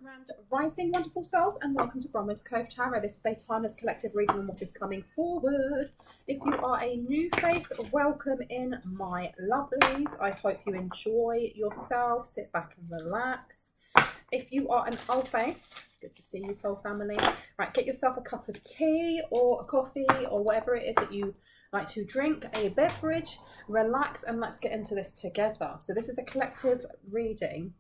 Grand Rising, wonderful souls, and welcome to Bronwen's Cove Tarot. This is a timeless collective reading on what is coming forward. If you are a new face, welcome in, my lovelies. I hope you enjoy yourself. Sit back and relax. If you are an old face, good to see you, soul family. Right, get yourself a cup of tea or a coffee or whatever it is that you like to drink, a beverage, relax, and let's get into this together. So this is a collective reading.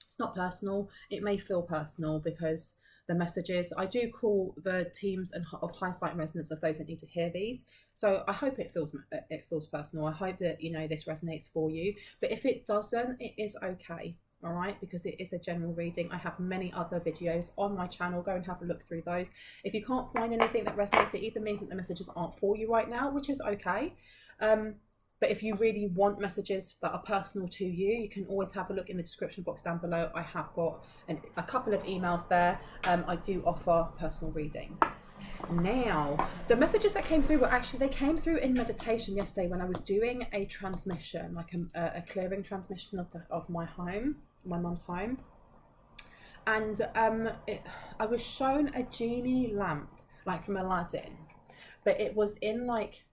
It's not personal. It may feel personal because the messages, I do call the teams of highest light and resonance of those that need to hear these. So I hope it feels personal. I hope that, you know, this resonates for you. But if it doesn't, it is okay. All right, because it is a general reading. I have many other videos on my channel. Go and have a look through those. If you can't find anything that resonates, it either means that the messages aren't for you right now, which is okay. But if you really want messages that are personal to you, you can always have a look in the description box down below. I have got a couple of emails there. I do offer personal readings. Now, the messages that came through they came through in meditation yesterday when I was doing a transmission, like a clearing transmission of my home, my mum's home. And I was shown a genie lamp, like from Aladdin, but it was in like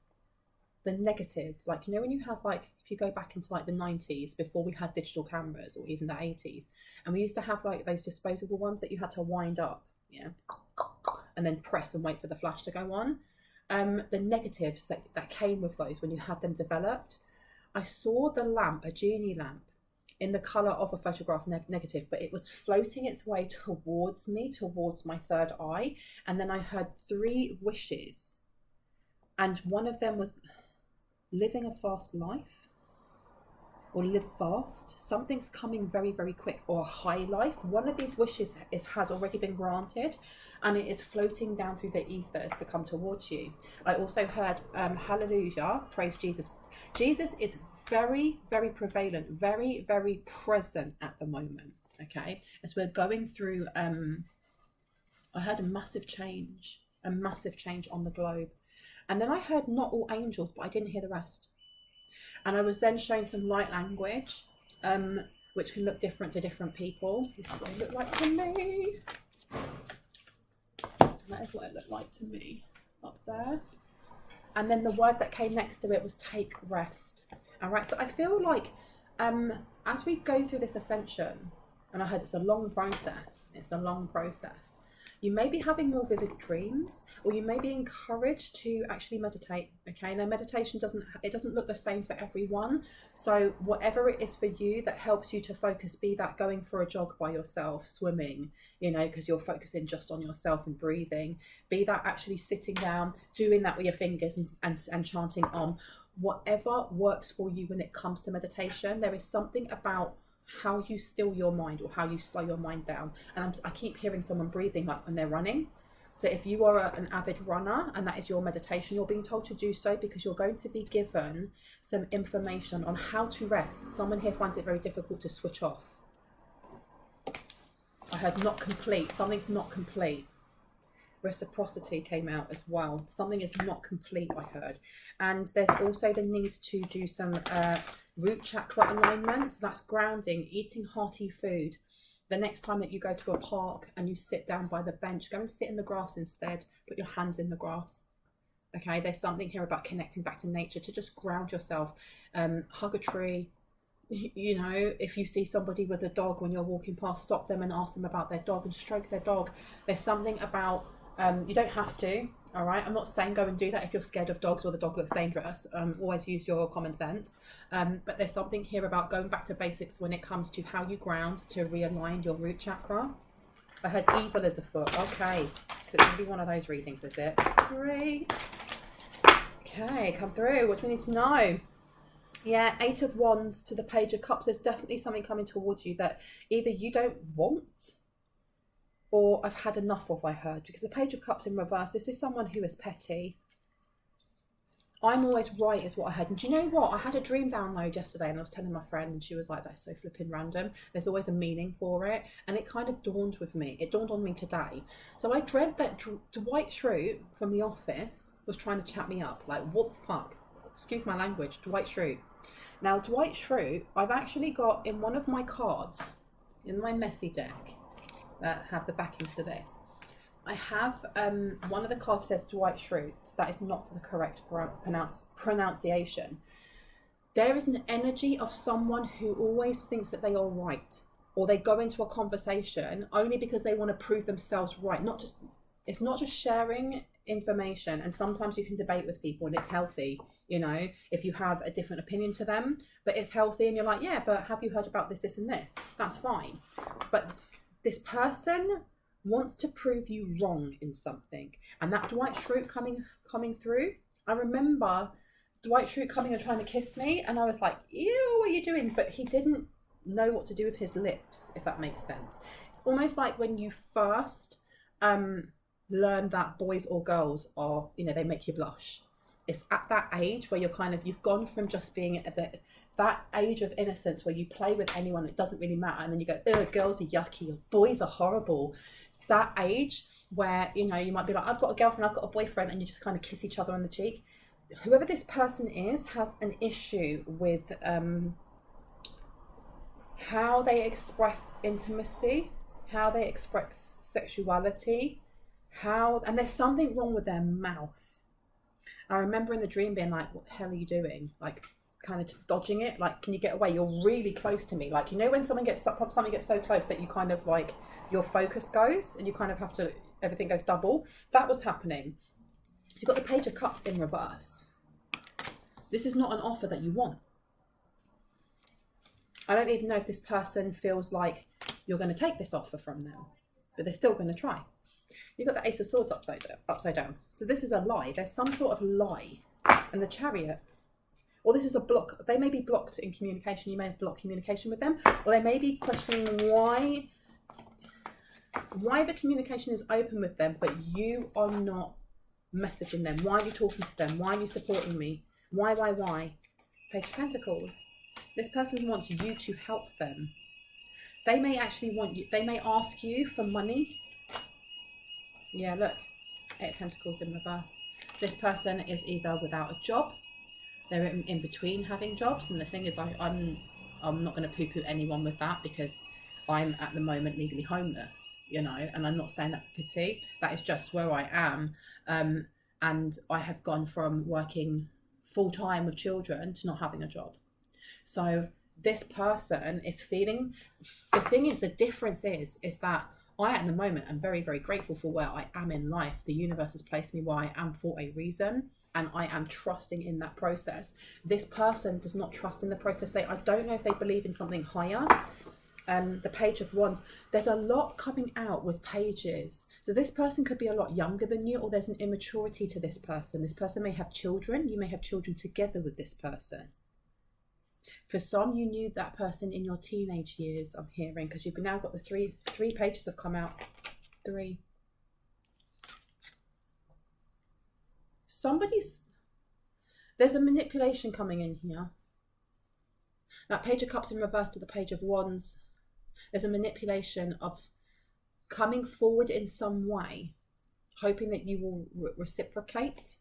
the negative, like, you know, when you have, like, if you go back into like the 90s before we had digital cameras, or even the 80s, and we used to have like those disposable ones that you had to wind up, yeah, and then press and wait for the flash to go on. The negatives that came with those when you had them developed, I saw the lamp, a genie lamp, in the colour of a photograph negative, but it was floating its way towards me, towards my third eye, and then I heard 3 wishes, and one of them was living a fast life, or live fast. Something's coming very, very quick, or a high life. One of these wishes has already been granted, and it is floating down through the ethers to come towards you. I also heard hallelujah, praise Jesus. Jesus is very, very prevalent, very, very present at the moment. Okay, as we're going through, I heard a massive change on the globe. And then I heard not all angels, but I didn't hear the rest. And I was then showing some light language, which can look different to different people. This is what it looked like to me. That is what it looked like to me up there. And then the word that came next to it was take rest. All right, so I feel like as we go through this ascension, and I heard it's a long process, you may be having more vivid dreams, or you may be encouraged to actually meditate. Okay, now meditation doesn't look the same for everyone. So whatever it is for you that helps you to focus, be that going for a jog by yourself, swimming, you know, because you're focusing just on yourself and breathing, be that actually sitting down, doing that with your fingers and chanting Om. Whatever works for you when it comes to meditation, there is something about how you still your mind, or how you slow your mind down. And I keep hearing someone breathing like when they're running. So if you are an avid runner and that is your meditation, you're being told to do so because you're going to be given some information on how to rest. Someone here finds it very difficult to switch off. I heard not complete. Something's not complete. Reciprocity came out as well. Something is not complete, I heard. And there's also the need to do some root chakra alignment. So that's grounding, eating hearty food. The next time that you go to a park and you sit down by the bench, go and sit in the grass instead. Put your hands in the grass. Okay, there's something here about connecting back to nature, to just ground yourself. Hug a tree. You know, if you see somebody with a dog when you're walking past, stop them and ask them about their dog and stroke their dog. There's something about you don't have to, all right? I'm not saying go and do that if you're scared of dogs or the dog looks dangerous. Always use your common sense. But there's something here about going back to basics when it comes to how you ground to realign your root chakra. I heard evil is afoot. Okay, so it's going to be one of those readings, is it? Great. Okay, come through. What do we need to know? Yeah, 8 of Wands to the Page of Cups. There's definitely something coming towards you that either you don't want, or I've had enough of, I heard. Because the Page of Cups in reverse, this is someone who is petty. I'm always right is what I heard. And do you know what? I had a dream download yesterday and I was telling my friend, and she was like, that's so flipping random. There's always a meaning for it. And it kind of dawned with me. It dawned on me today. So I dreamt that Dwight Schrute from The Office was trying to chat me up. Like, what the fuck? Excuse my language. Dwight Schrute. Now, Dwight Schrute, I've actually got in one of my cards, in my messy deck, that have the backings to this. I have one of the cards says Dwight Schrute. That is not the correct pronunciation. There is an energy of someone who always thinks that they are right, or they go into a conversation only because they want to prove themselves right. It's not just sharing information, and sometimes you can debate with people and it's healthy, you know, if you have a different opinion to them, but it's healthy and you're like, yeah, but have you heard about this, this and this? That's fine. But this person wants to prove you wrong in something, and that Dwight Schrute coming through. I remember Dwight Schrute coming and trying to kiss me, and I was like, ew, what are you doing? But he didn't know what to do with his lips, if that makes sense. It's almost like when you first learn that boys or girls are, you know, they make you blush. It's at that age where you've gone from just being at that age of innocence where you play with anyone, it doesn't really matter, and then you go, ugh, girls are yucky, or boys are horrible. It's that age where, you know, you might be like, I've got a girlfriend, I've got a boyfriend, and you just kind of kiss each other on the cheek. Whoever this person is has an issue with how they express intimacy, how they express sexuality, and there's something wrong with their mouth. I remember in the dream being like, what the hell are you doing? Like, kind of dodging it, like, can you get away? You're really close to me. Like, you know when something gets so close that you kind of like, your focus goes and you kind of have to, everything goes double. That was happening. So you've got the Page of Cups in reverse. This is not an offer that you want. I don't even know if this person feels like you're going to take this offer from them, but they're still going to try. You've got the Ace of Swords upside down. So this is a lie. There's some sort of lie. And the Chariot. Or this is a block. They may be blocked in communication. You may have blocked communication with them. Or they may be questioning why the communication is open with them, but you are not messaging them. Why are you talking to them? Why are you supporting me? Why? Page of Pentacles. This person wants you to help them. They may actually want you. They may ask you for money. Yeah, look. 8 of Pentacles in reverse. This person is either without a job. They're in between having jobs. And the thing is, I'm not going to poo-poo anyone with that, because I'm at the moment legally homeless, you know, and I'm not saying that for pity. That is just where I am. And I have gone from working full-time with children to not having a job. So this person is feeling, the thing is, the difference is that I at the moment am very, very grateful for where I am in life. The universe has placed me where I am for a reason, and I am trusting in that process. This person does not trust in the process. I don't know if they believe in something higher. The Page of Wands, there's a lot coming out with pages. So this person could be a lot younger than you, or there's an immaturity to this person. This person may have children. You may have children together with this person. For some, you knew that person in your teenage years, I'm hearing, because you've now got the three pages have come out. 3. There's a manipulation coming in here. That Page of Cups in reverse to the Page of Wands. There's a manipulation of coming forward in some way, hoping that you will reciprocate,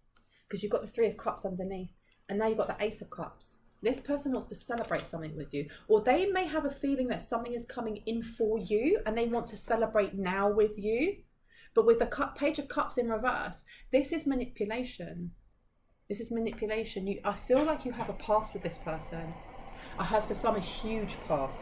because you've got the 3 of Cups underneath, and now you've got the Ace of Cups. This person wants to celebrate something with you, or they may have a feeling that something is coming in for you and they want to celebrate now with you. But with the Page of Cups in reverse, this is manipulation. This is manipulation. I feel like you have a past with this person. I heard for some a huge past.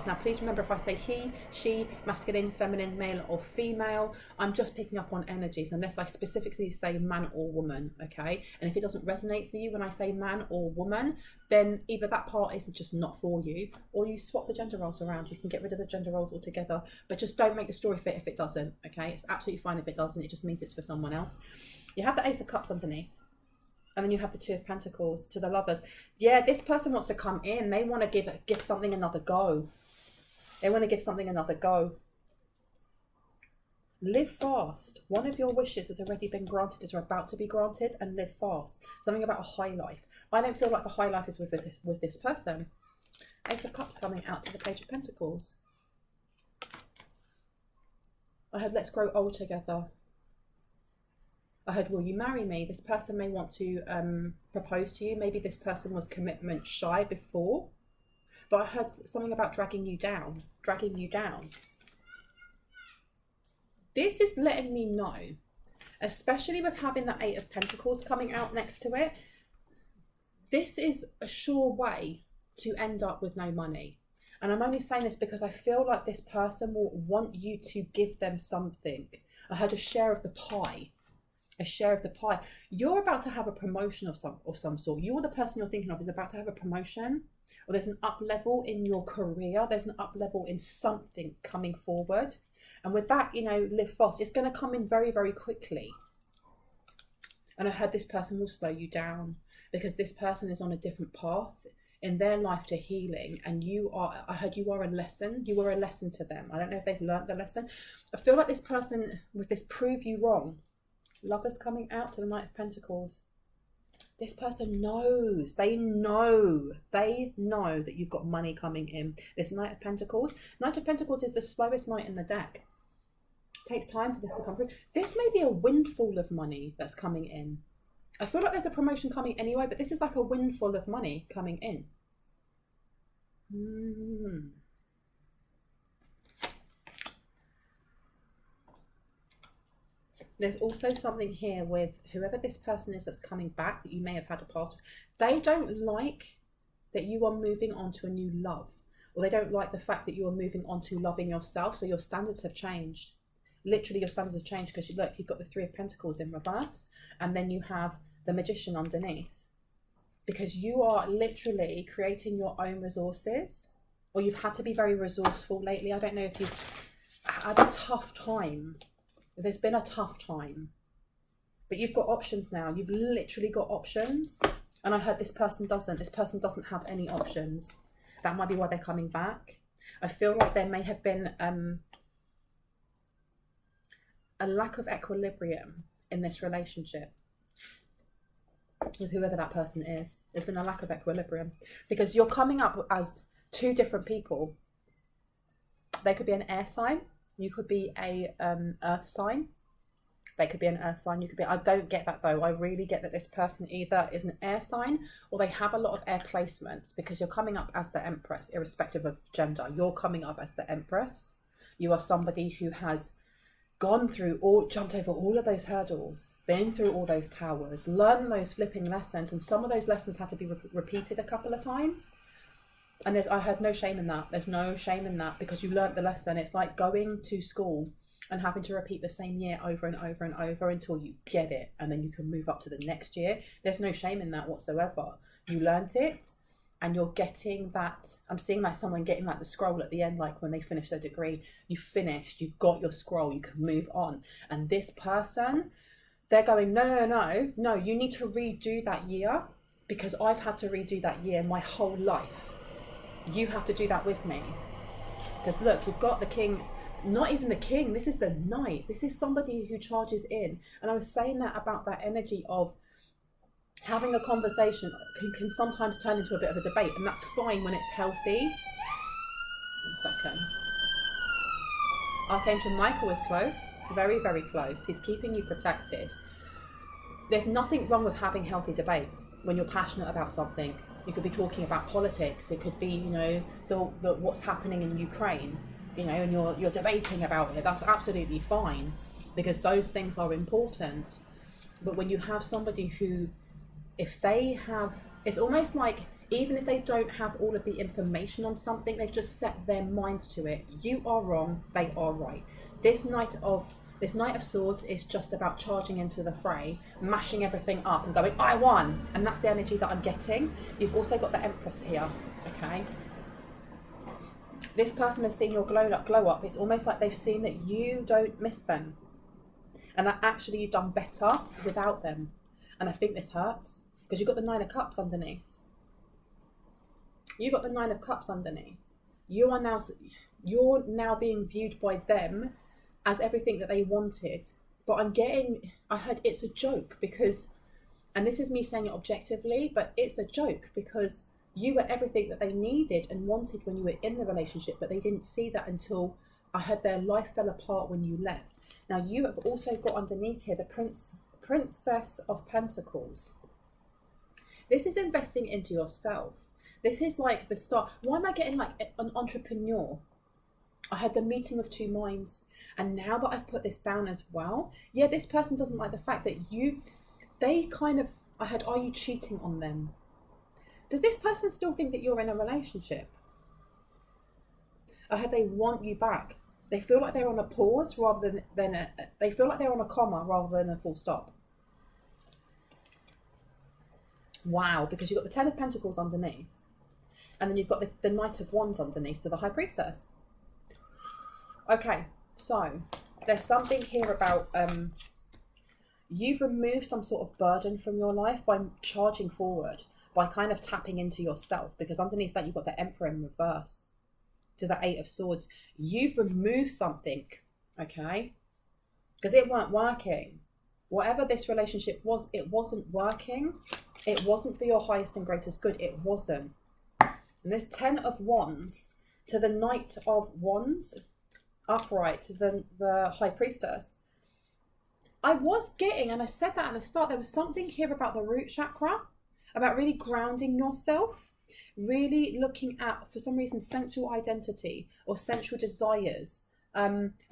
Now, please remember, if I say he, she, masculine, feminine, male or female, I'm just picking up on energies, unless I specifically say man or woman, okay? And if it doesn't resonate for you when I say man or woman, then either that part is just not for you, or you swap the gender roles around. You can get rid of the gender roles altogether, but just don't make the story fit if it doesn't, okay? It's absolutely fine if it doesn't. It just means it's for someone else. You have the Ace of Cups underneath. And then you have the 2 of Pentacles to the Lovers. Yeah, this person wants to come in. They want to give something another go. They want to give something another go. Live fast. One of your wishes has already been granted, is about to be granted, and live fast. Something about a high life. I don't feel like the high life is with this person. Ace of Cups coming out to the Page of Pentacles. I heard, let's grow old together. I heard, will you marry me? This person may want to propose to you. Maybe this person was commitment shy before. But I heard something about dragging you down. Dragging you down. This is letting me know, especially with having the Eight of Pentacles coming out next to it, this is a sure way to end up with no money. And I'm only saying this because I feel like this person will want you to give them something. I heard a share of the pie. A share of the pie. You're about to have a promotion of some sort. You or the person you're thinking of is about to have a promotion, or there's an up level in your career. There's an up level in something coming forward. And with that, you know, live fast. It's going to come in very, very quickly. And I heard this person will slow you down because this person is on a different path in their life to healing. And I heard you are a lesson. You were a lesson to them. I don't know if they've learned the lesson. I feel like this person with this prove you wrong. Lovers coming out to the Knight of Pentacles. This person knows. They know that you've got money coming in. This Knight of Pentacles. Knight of Pentacles is the slowest knight in the deck. It takes time for this to come through. This may be a windfall of money that's coming in. I feel like there's a promotion coming anyway, but this is like a windfall of money coming in. There's also something here with whoever this person is that's coming back that you may have had a past with. They don't like that you are moving on to a new love, or they don't like the fact that you are moving on to loving yourself. So your standards have changed. Literally, your standards have changed because look, you've got the Three of Pentacles in reverse, and then you have the Magician underneath. Because you are literally creating your own resources, or you've had to be very resourceful lately. I don't know if you've had a tough time. There's been a tough time, but you've got options now. You've literally got options. And I heard this person doesn't. This person doesn't have any options. That might be why they're coming back. I feel like there may have been a lack of equilibrium in this relationship with whoever that person is. There's been a lack of equilibrium because you're coming up as two different people. They could be an air sign. You could be a earth sign. They could be an earth sign. You could be. I don't get that though. I really get that this person either is an air sign or they have a lot of air placements, because you're coming up as the Empress, irrespective of gender. You're coming up as the Empress. You are somebody who has jumped over all of those hurdles, been through all those towers, learned those flipping lessons, and some of those lessons had to be repeated a couple of times. And I heard no shame in that. There's no shame in that because you learnt the lesson. It's like going to school and having to repeat the same year over and over and over until you get it, and then you can move up to the next year. There's no shame in that whatsoever. You learnt it and you're getting that. I'm seeing like someone getting like the scroll at the end, like when they finish their degree. You finished, you got your scroll, you can move on. And this person, they're going, no, you need to redo that year because I've had to redo that year my whole life. You have to do that with me. Because look, you've got the king, not even the king, this is the knight. This is somebody who charges in. And I was saying that about that energy of having a conversation can sometimes turn into a bit of a debate, and that's fine when it's healthy. 1 second. Archangel Michael is close, very, very close. He's keeping you protected. There's nothing wrong with having healthy debate when you're passionate about something. You could be talking about politics. It could be, you know, the what's happening in Ukraine, you know, and you're debating about it. That's absolutely fine because those things are important. But when you have somebody who, if they have, it's almost like even if they don't have all of the information on something, they've just set their minds to it. You are wrong, they are right. This Knight of Swords is just about charging into the fray, mashing everything up and going, I won. And that's the energy that I'm getting. You've also got the Empress here, okay? This person has seen your glow up. It's almost like they've seen that you don't miss them. And that actually you've done better without them. And I think this hurts because you've got the Nine of Cups underneath. You've got the Nine of Cups underneath. You're now being viewed by them as everything that they wanted. But I heard it's a joke because, and this is me saying it objectively, but it's a joke because you were everything that they needed and wanted when you were in the relationship, but they didn't see that until I heard their life fell apart when you left. Now you have also got underneath here the Princess of Pentacles. This is investing into yourself. This is like the start. Why am I getting like an entrepreneur? I had the meeting of two minds. And now that I've put this down as well, yeah, this person doesn't like the fact that I had, are you cheating on them? Does this person still think that you're in a relationship? I had, they want you back. They feel like they're on a pause rather than they feel like they're on a comma rather than a full stop. Wow, because you've got the Ten of Pentacles underneath. And then you've got the Knight of Wands underneath to the High Priestess. Okay, so there's something here about you've removed some sort of burden from your life by charging forward, by kind of tapping into yourself, because underneath that you've got the Emperor in reverse to the Eight of Swords. You've removed something, okay? Because it weren't working. Whatever this relationship was, it wasn't working. It wasn't for your highest and greatest good. It wasn't. And this Ten of Wands to the Knight of Wands, upright to the High Priestess. I was getting, and I said that at the start, there was something here about the root chakra, about really grounding yourself, really looking at, for some reason, sensual identity or sensual desires,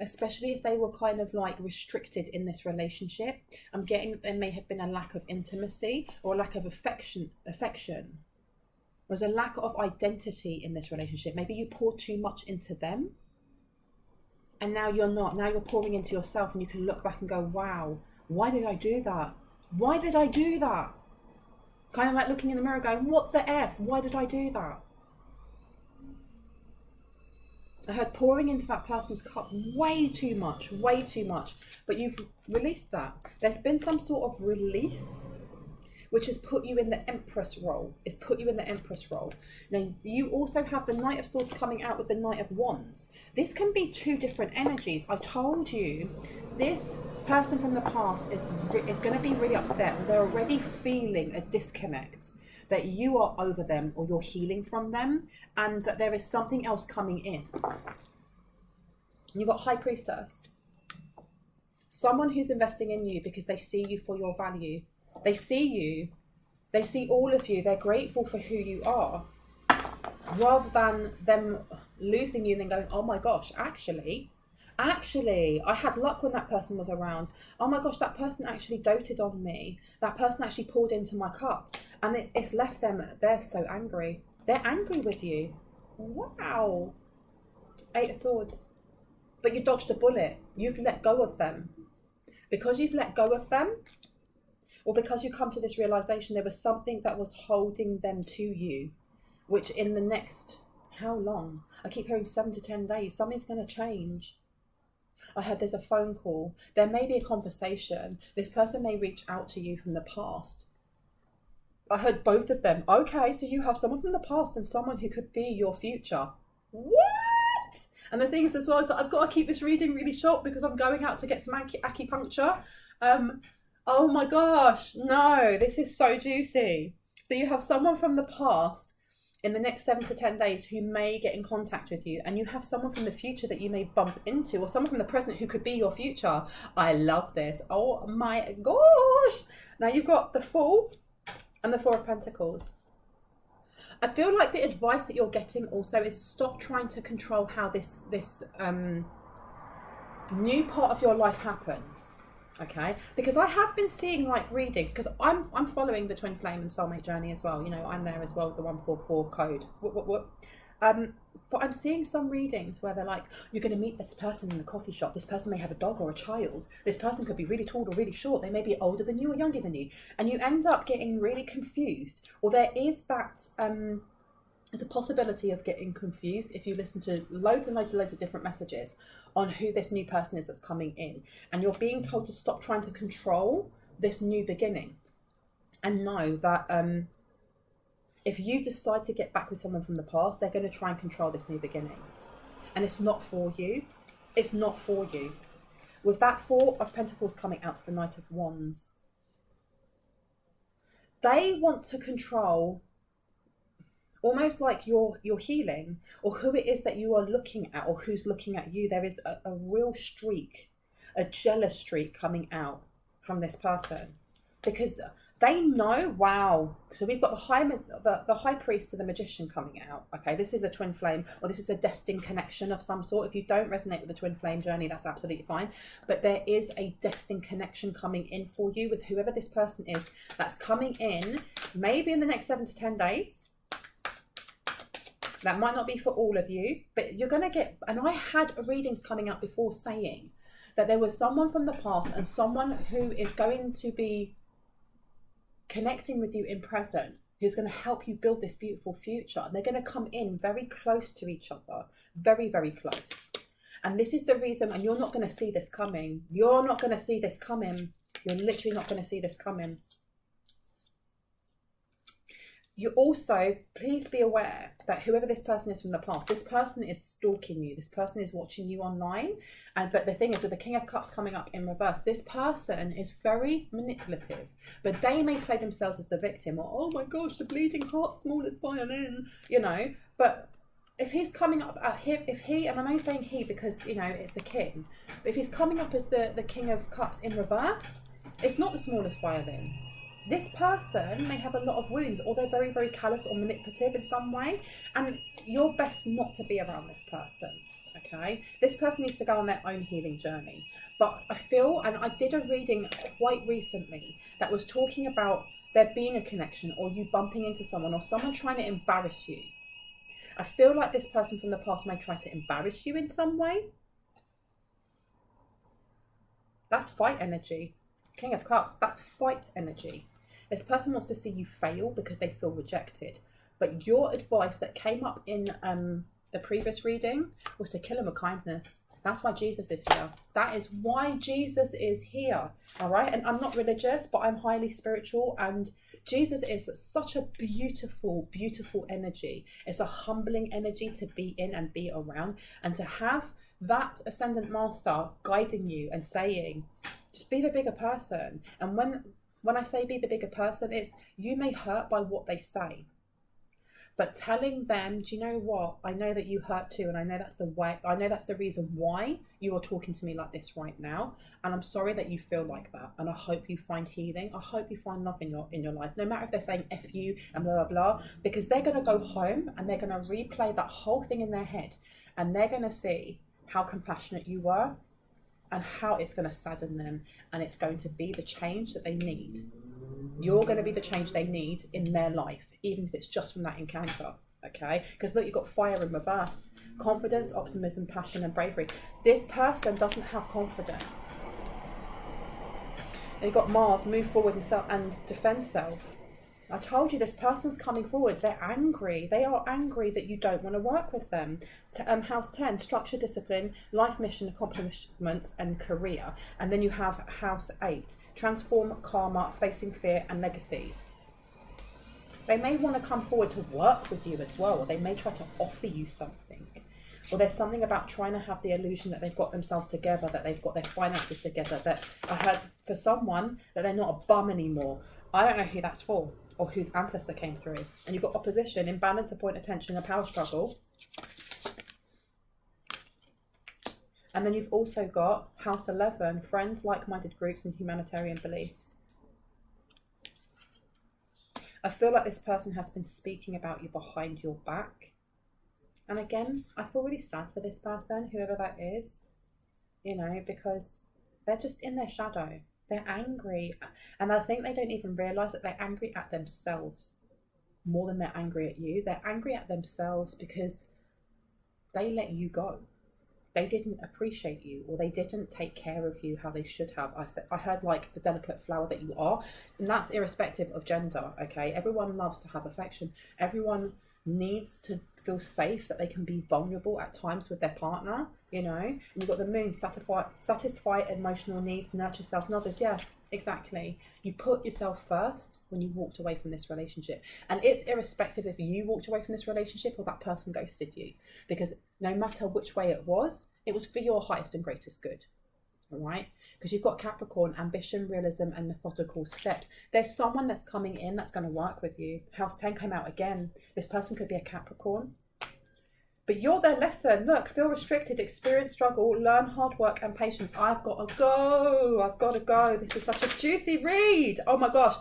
especially if they were kind of like restricted in this relationship. I'm getting there may have been a lack of intimacy or a lack of affection. There was a lack of identity in this relationship. Maybe you poured too much into them. And now you're not. Now you're pouring into yourself, and you can look back and go, wow, why did I do that? Why did I do that? Kind of like looking in the mirror going, what the F? Why did I do that? I heard pouring into that person's cup way too much. But you've released that. There's been some sort of release, which has put you in the Empress role. Now, you also have the Knight of Swords coming out with the Knight of Wands. This can be two different energies. I told you, this person from the past is going to be really upset. They're already feeling a disconnect, that you are over them or you're healing from them, and that there is something else coming in. You've got High Priestess. Someone who's investing in you because they see you for your value. They see you. They see all of you. They're grateful for who you are. Rather than them losing you and then going, oh my gosh, actually, I had luck when that person was around. Oh my gosh, that person actually doted on me. That person actually poured into my cup. And it's left them, they're so angry. They're angry with you. Wow. Eight of Swords. But you dodged a bullet. You've let go of them. Because you've let go of them, or because you come to this realization, there was something that was holding them to you, which in the next, how long? I keep hearing 7 to 10 days. Something's going to change. I heard there's a phone call. There may be a conversation. This person may reach out to you from the past. I heard both of them. Okay, so you have someone from the past and someone who could be your future. What? And the thing is as well is that I've got to keep this reading really short because I'm going out to get some acupuncture. Oh my gosh, no, this is so juicy. So you have someone from the past in the next 7 to 10 days who may get in contact with you, and you have someone from the future that you may bump into, or someone from the present who could be your future. I love this. Oh my gosh. Now you've got the Fool and the Four of Pentacles. I feel like the advice that you're getting also is stop trying to control how this new part of your life happens. Okay, because I have been seeing like readings, because I'm following the Twin Flame and Soulmate Journey as well. You know, I'm there as well, the 144 code. But I'm seeing some readings where they're like, you're going to meet this person in the coffee shop. This person may have a dog or a child. This person could be really tall or really short. They may be older than you or younger than you. And you end up getting really confused. Or there is that, there's a possibility of getting confused if you listen to loads and loads of different messages on who this new person is that's coming in. And you're being told to stop trying to control this new beginning. And know that if you decide to get back with someone from the past, they're going to try and control this new beginning. And it's not for you. It's not for you. With that Four of Pentacles coming out to the Knight of Wands, they want to control almost like your healing, or who it is that you are looking at, or who's looking at you. There is a real streak, a jealous streak coming out from this person, because They know, wow. So we've got the high priest to the magician coming out. Okay, this is a twin flame, or this is a destined connection of some sort. If you don't resonate with the twin flame journey, that's absolutely fine. But there is a destined connection coming in for you with whoever this person is that's coming in, maybe in the next 7 to 10 days. That might not be for all of you, but you're going to get, and I had readings coming up before saying that there was someone from the past and someone who is going to be connecting with you in present, who's going to help you build this beautiful future. And they're going to come in very close to each other, very, very close. And this is the reason, and you're not going to see this coming. You're not going to see this coming. You're literally not going to see this coming. You also, please be aware that whoever this person is from the past, this person is stalking you. This person is watching you online. But the thing is, with the King of Cups coming up in reverse, this person is very manipulative. But they may play themselves as the victim, or, oh my gosh, the bleeding heart, smallest violin, you know. But if he's coming up at him, and I'm only saying he because, you know, it's the king. But if he's coming up as the King of Cups in reverse, it's not the smallest violin. This person may have a lot of wounds, or they're very, very callous or manipulative in some way, and you're best not to be around this person, okay? This person needs to go on their own healing journey. But I feel, and I did a reading quite recently that was talking about there being a connection, or you bumping into someone, or someone trying to embarrass you. I feel like this person from the past may try to embarrass you in some way. That's fight energy. King of Cups, that's fight energy. This person wants to see you fail because they feel rejected. But your advice that came up in the previous reading was to kill him with kindness. That's why Jesus is here. That is why Jesus is here. All right. And I'm not religious, but I'm highly spiritual. And Jesus is such a beautiful, beautiful energy. It's a humbling energy to be in and be around. And to have that ascendant master guiding you and saying, just be the bigger person. And when I say be the bigger person, it's you may hurt by what they say. But telling them, do you know what? I know that you hurt too, and I know that's the reason why you are talking to me like this right now. And I'm sorry that you feel like that. And I hope you find healing. I hope you find love in your life. No matter if they're saying F you and blah, blah, blah. Because they're going to go home and they're going to replay that whole thing in their head. And they're going to see how compassionate you were and how it's going to sadden them. And it's going to be the change that they need. You're going to be the change they need in their life, even if it's just from that encounter, okay? Because look, you've got fire in reverse. Confidence, optimism, passion, and bravery. This person doesn't have confidence. You've got Mars, move forward and defend self. I told you this person's coming forward. They're angry. They are angry that you don't want to work with them. House 10, structure, discipline, life mission, accomplishments, and career. And then you have House 8, transform, karma, facing fear, and legacies. They may want to come forward to work with you as well, or they may try to offer you something. Or there's something about trying to have the illusion that they've got themselves together, that they've got their finances together, that I heard for someone that they're not a bum anymore. I don't know who that's for, or whose ancestor came through. And you've got opposition, imbalance, a point of tension, a power struggle. And then you've also got House 11, friends, like-minded groups, and humanitarian beliefs. I feel like this person has been speaking about you behind your back. And again, I feel really sad for this person, whoever that is, you know, because they're just in their shadow. They're angry. And I think they don't even realise that they're angry at themselves more than they're angry at you. They're angry at themselves because they let you go. They didn't appreciate you, or they didn't take care of you how they should have. I heard like the delicate flower that you are, and that's irrespective of gender, okay? Everyone loves to have affection. Everyone needs to feel safe, that they can be vulnerable at times with their partner, you know? And you've got the moon, satisfy emotional needs, nurture self and others. Yeah, exactly. You put yourself first when you walked away from this relationship. And it's irrespective if you walked away from this relationship or that person ghosted you. Because no matter which way it was for your highest and greatest good. All right? Because you've got Capricorn, ambition, realism, and methodical steps. There's someone that's coming in that's going to work with you. House 10 came out again. This person could be a Capricorn. But you're their lesson. Look, feel restricted, experience struggle, learn hard work and patience. I've got to go. This is such a juicy read. Oh my gosh.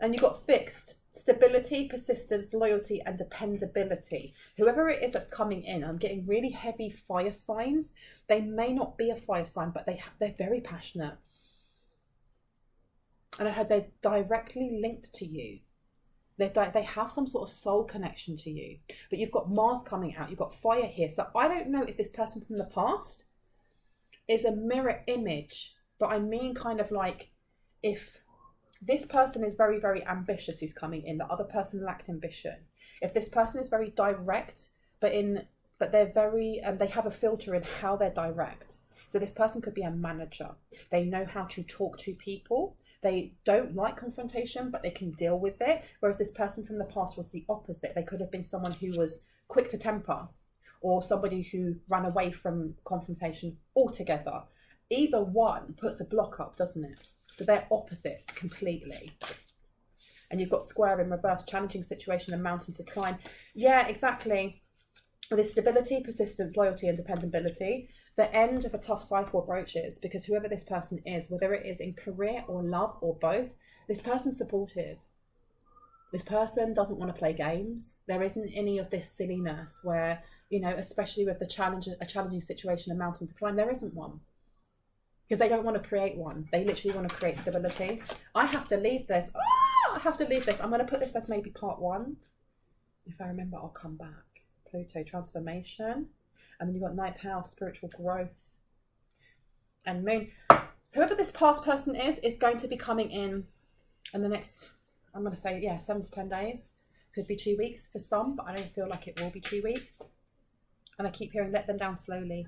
And you've got fixed, stability, persistence, loyalty, and dependability. Whoever it is that's coming in, I'm getting really heavy fire signs. They may not be a fire sign, but they're very passionate. And I heard they're directly linked to you. They have some sort of soul connection to you. But you've got Mars coming out. You've got fire here. So I don't know if this person from the past is a mirror image. But I mean kind of like if this person is very, very ambitious who's coming in, the other person lacked ambition. If this person is very direct, but they're very, they have a filter in how they're direct. So this person could be a manager. They know how to talk to people. They don't like confrontation, but they can deal with it. Whereas this person from the past was the opposite. They could have been someone who was quick to temper, or somebody who ran away from confrontation altogether. Either one puts a block up, doesn't it? So they're opposites completely. And you've got square in reverse, challenging situation and mountain to climb. Yeah, exactly. With stability, persistence, loyalty, and dependability, the end of a tough cycle approaches, because whoever this person is, whether it is in career or love or both, this person's supportive. This person doesn't want to play games. There isn't any of this silliness where, you know, especially with a challenging situation, a mountain to climb, there isn't one. Because they don't want to create one. They literally want to create stability. I have to leave this. I have to leave this. I'm going to put this as maybe part 1. If I remember, I'll come back. Pluto, transformation. And then you've got 9th house, spiritual growth. And moon. Whoever this past person is going to be coming in the next, I'm going to say, 7 to 10 days. Could be 2 weeks for some, but I don't feel like it will be 2 weeks. And I keep hearing, let them down slowly.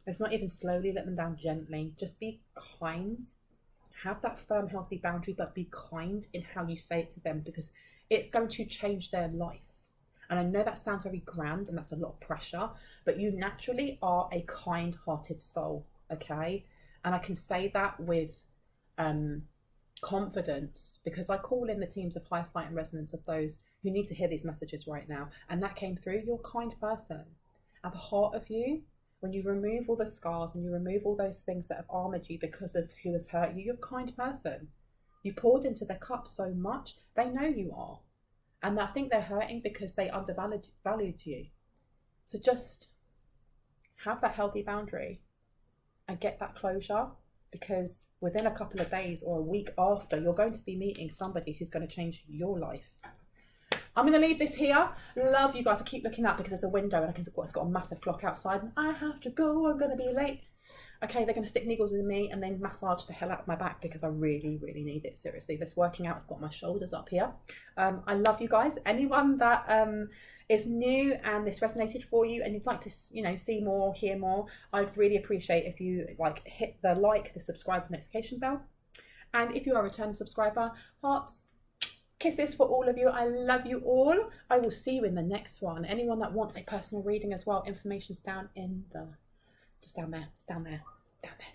It's not even slowly, let them down gently. Just be kind. Have that firm, healthy boundary, but be kind in how you say it to them, because it's going to change their life. And I know that sounds very grand and that's a lot of pressure, but you naturally are a kind-hearted soul, okay? And I can say that with confidence, because I call in the teams of highest light and resonance of those who need to hear these messages right now. And that came through. You're a kind person. At the heart of you, when you remove all the scars and you remove all those things that have armored you because of who has hurt you, you're a kind person. You poured into their cup so much, they know you are. And I think they're hurting because they undervalued you. So just have that healthy boundary and get that closure, because within a couple of days or a week after, you're going to be meeting somebody who's going to change your life. I'm going to leave this here. Love you guys. I keep looking up because there's a window and it's got a massive clock outside. And I have to go. I'm going to be late. Okay, they're going to stick needles in me and then massage the hell out of my back because I really, really need it. Seriously, this working out has got my shoulders up here. I love you guys. Anyone that is new and this resonated for you and you'd like to, see more, hear more, I'd really appreciate if you hit the subscribe, notification bell. And if you are a returning subscriber, hearts, kisses for all of you. I love you all. I will see you in the next one. Anyone that wants a personal reading as well, information's down in the, just down there. It's down there. Down there.